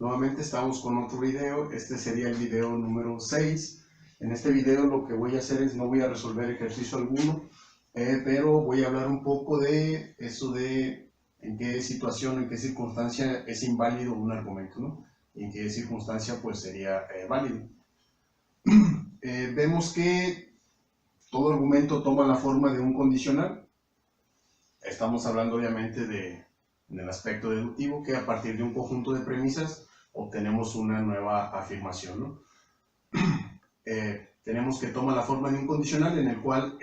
Nuevamente estamos con otro video. Este sería el video número 6. En este video lo que voy a hacer es, no voy a resolver ejercicio alguno, pero voy a hablar un poco de eso de en qué situación, en qué circunstancia es inválido un argumento, ¿no? Y en qué circunstancia pues sería válido. Vemos que todo argumento toma la forma de un condicional. Estamos hablando obviamente del aspecto deductivo, que a partir de un conjunto de premisas obtenemos una nueva afirmación, ¿no? Tenemos que tomar la forma de un condicional en el cual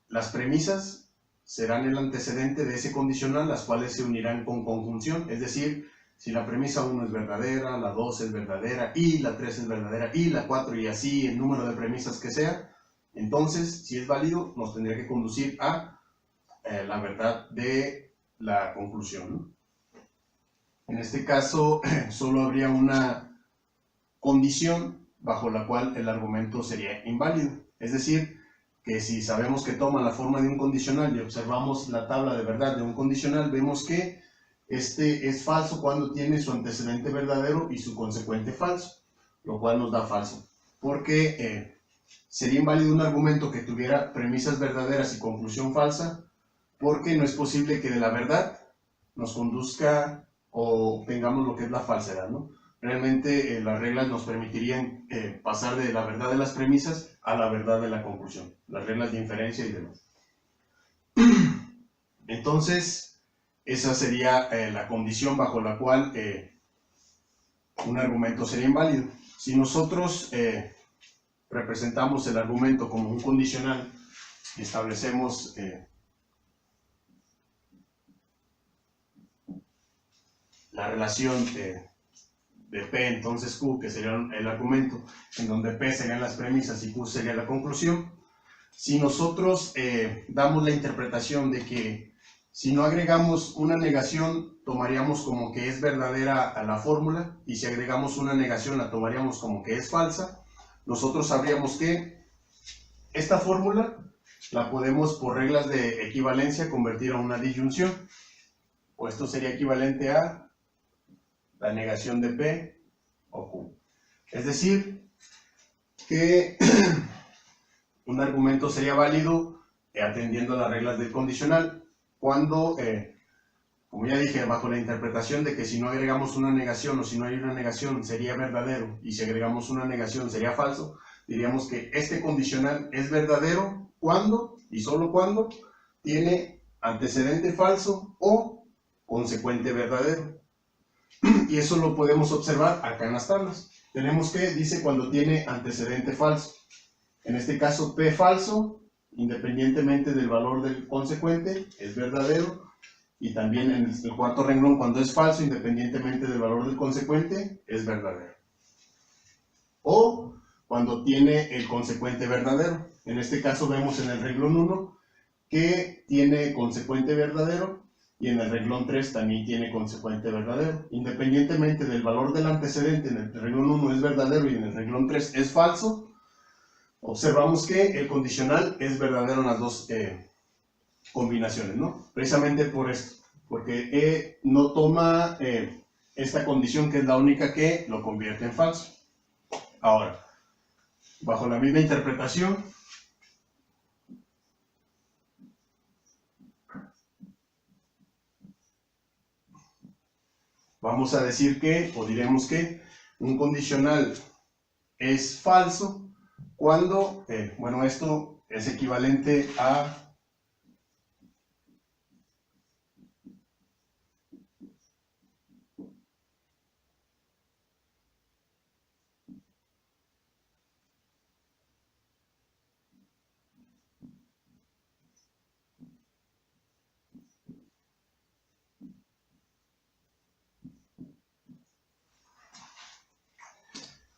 las premisas serán el antecedente de ese condicional, las cuales se unirán con conjunción, es decir, si la premisa 1 es verdadera, la 2 es verdadera, y la 3 es verdadera, y la 4, y así el número de premisas que sea, entonces, si es válido, nos tendría que conducir a la verdad de la conclusión, ¿no? En este caso, solo habría una condición bajo la cual el argumento sería inválido. Es decir, que si sabemos que toma la forma de un condicional y observamos la tabla de verdad de un condicional, vemos que este es falso cuando tiene su antecedente verdadero y su consecuente falso, lo cual nos da falso. Porque sería inválido un argumento que tuviera premisas verdaderas y conclusión falsa, porque no es posible que de la verdad nos conduzca o tengamos lo que es la falsedad, ¿no? Realmente las reglas nos permitirían pasar de la verdad de las premisas a la verdad de la conclusión, las reglas de inferencia y demás. Entonces, esa sería la condición bajo la cual un argumento sería inválido. Si nosotros representamos el argumento como un condicional y establecemos la relación de P, entonces Q, que sería el argumento, en donde P serían las premisas y Q sería la conclusión. Si nosotros damos la interpretación de que si no agregamos una negación, tomaríamos como que es verdadera a la fórmula, y si agregamos una negación, la tomaríamos como que es falsa, nosotros sabríamos que esta fórmula la podemos, por reglas de equivalencia, convertir a una disyunción. O esto sería equivalente a la negación de P o Q. Es decir, que un argumento sería válido atendiendo a las reglas del condicional cuando, como ya dije, bajo la interpretación de que si no agregamos una negación o si no hay una negación sería verdadero y si agregamos una negación sería falso, diríamos que este condicional es verdadero cuando y solo cuando tiene antecedente falso o consecuente verdadero. Y eso lo podemos observar acá en las tablas. Tenemos que, dice, cuando tiene antecedente falso. En este caso, P falso, independientemente del valor del consecuente, es verdadero. Y también en el cuarto renglón, cuando es falso, independientemente del valor del consecuente, es verdadero. O cuando tiene el consecuente verdadero. En este caso vemos en el renglón 1 que tiene consecuente verdadero. Y en el renglón 3 también tiene consecuente verdadero. Independientemente del valor del antecedente, en el renglón 1 es verdadero y en el renglón 3 es falso, observamos que el condicional es verdadero en las dos combinaciones, ¿no? Precisamente por esto, porque E no toma esta condición, que es la única que lo convierte en falso. Ahora, bajo la misma interpretación, vamos a decir que, o diremos que, un condicional es falso cuando, bueno, esto es equivalente a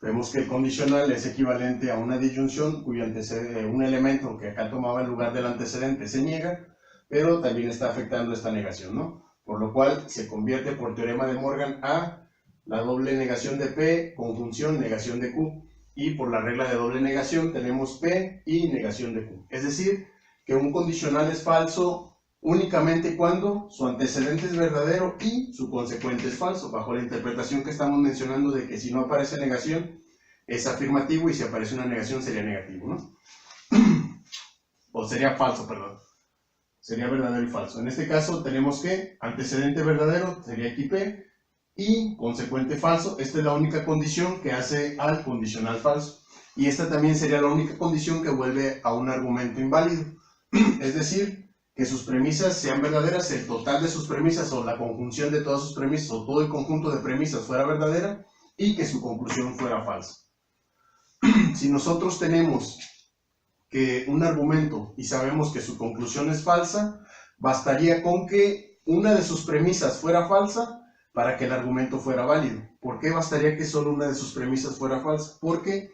vemos que el condicional es equivalente a una disyunción cuyo un elemento que acá tomaba el lugar del antecedente se niega, pero también está afectando esta negación, ¿no? Por lo cual se convierte por teorema de Morgan a la doble negación de P, conjunción, negación de Q. Y por la regla de doble negación tenemos P y negación de Q. Es decir, que un condicional es falso únicamente cuando su antecedente es verdadero y su consecuente es falso, bajo la interpretación que estamos mencionando de que si no aparece negación es afirmativo y si aparece una negación sería negativo, ¿no? O sería falso, perdón. Sería verdadero y falso. En este caso tenemos que antecedente verdadero sería aquí P y consecuente falso. Esta es la única condición que hace al condicional falso. Y esta también sería la única condición que vuelve a un argumento inválido. Es decir, que sus premisas sean verdaderas, el total de sus premisas o la conjunción de todas sus premisas o todo el conjunto de premisas fuera verdadera y que su conclusión fuera falsa. Si nosotros tenemos que un argumento y sabemos que su conclusión es falsa, bastaría con que una de sus premisas fuera falsa para que el argumento fuera válido. ¿Por qué bastaría que solo una de sus premisas fuera falsa? Porque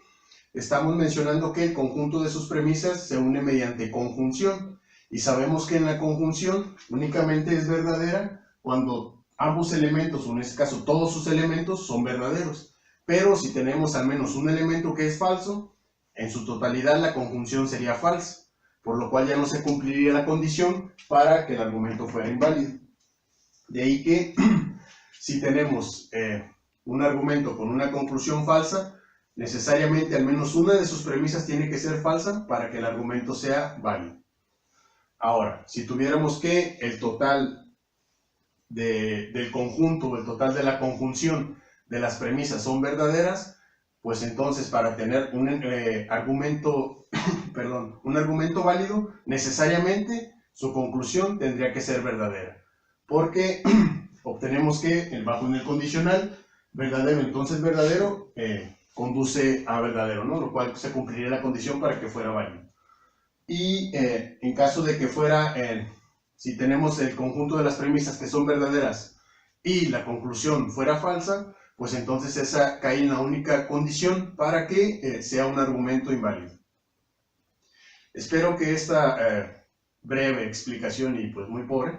estamos mencionando que el conjunto de sus premisas se une mediante conjunción y sabemos que en la conjunción únicamente es verdadera cuando ambos elementos, o en este caso todos sus elementos, son verdaderos. Pero si tenemos al menos un elemento que es falso, en su totalidad la conjunción sería falsa, por lo cual ya no se cumpliría la condición para que el argumento fuera inválido. De ahí que si tenemos un argumento con una conclusión falsa, necesariamente al menos una de sus premisas tiene que ser falsa para que el argumento sea válido. Ahora, si tuviéramos que el total del conjunto o el total de la conjunción de las premisas son verdaderas, pues entonces para tener un argumento válido, necesariamente su conclusión tendría que ser verdadera. Porque obtenemos que bajo en el condicional, verdadero, entonces verdadero, conduce a verdadero, ¿no? Lo cual se cumpliría la condición para que fuera válido. Y en caso de que fuera, si tenemos el conjunto de las premisas que son verdaderas y la conclusión fuera falsa, pues entonces esa cae en la única condición para que sea un argumento inválido. Espero que esta breve explicación, y pues muy pobre,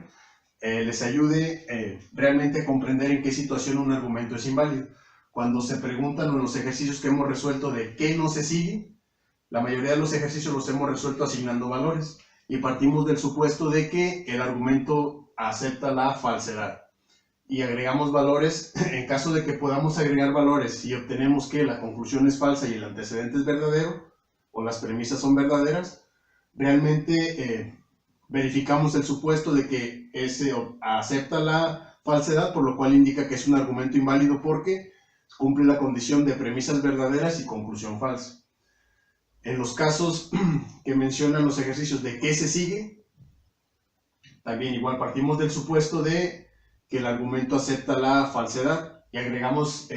les ayude realmente a comprender en qué situación un argumento es inválido. Cuando se preguntan en los ejercicios que hemos resuelto de qué no se sigue, la mayoría de los ejercicios los hemos resuelto asignando valores y partimos del supuesto de que el argumento acepta la falsedad. Y agregamos valores, en caso de que podamos agregar valores y obtenemos que la conclusión es falsa y el antecedente es verdadero, o las premisas son verdaderas, realmente verificamos el supuesto de que ese acepta la falsedad, por lo cual indica que es un argumento inválido porque cumple la condición de premisas verdaderas y conclusión falsa. En los casos que mencionan los ejercicios de qué se sigue, también igual partimos del supuesto de que el argumento acepta la falsedad y agregamos,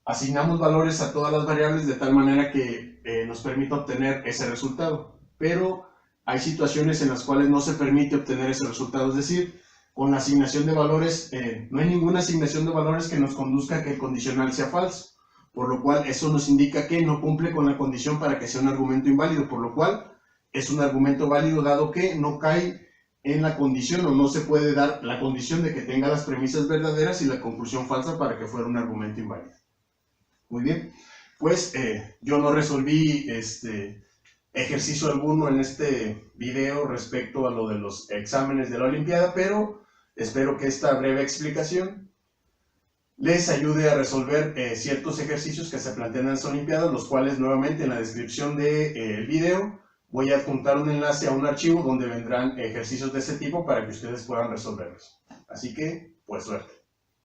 asignamos valores a todas las variables de tal manera que nos permita obtener ese resultado. Pero hay situaciones en las cuales no se permite obtener ese resultado, es decir, con la asignación de valores, no hay ninguna asignación de valores que nos conduzca a que el condicional sea falso, por lo cual eso nos indica que no cumple con la condición para que sea un argumento inválido, por lo cual es un argumento válido dado que no cae en la condición o no se puede dar la condición de que tenga las premisas verdaderas y la conclusión falsa para que fuera un argumento inválido. Muy bien, pues yo no resolví ejercicio alguno en este video respecto a lo de los exámenes de la Olimpiada, pero espero que esta breve explicación les ayude a resolver ciertos ejercicios que se plantean en las Olimpiadas, los cuales nuevamente en la descripción del video voy a adjuntar un enlace a un archivo donde vendrán ejercicios de ese tipo para que ustedes puedan resolverlos. Así que, pues suerte.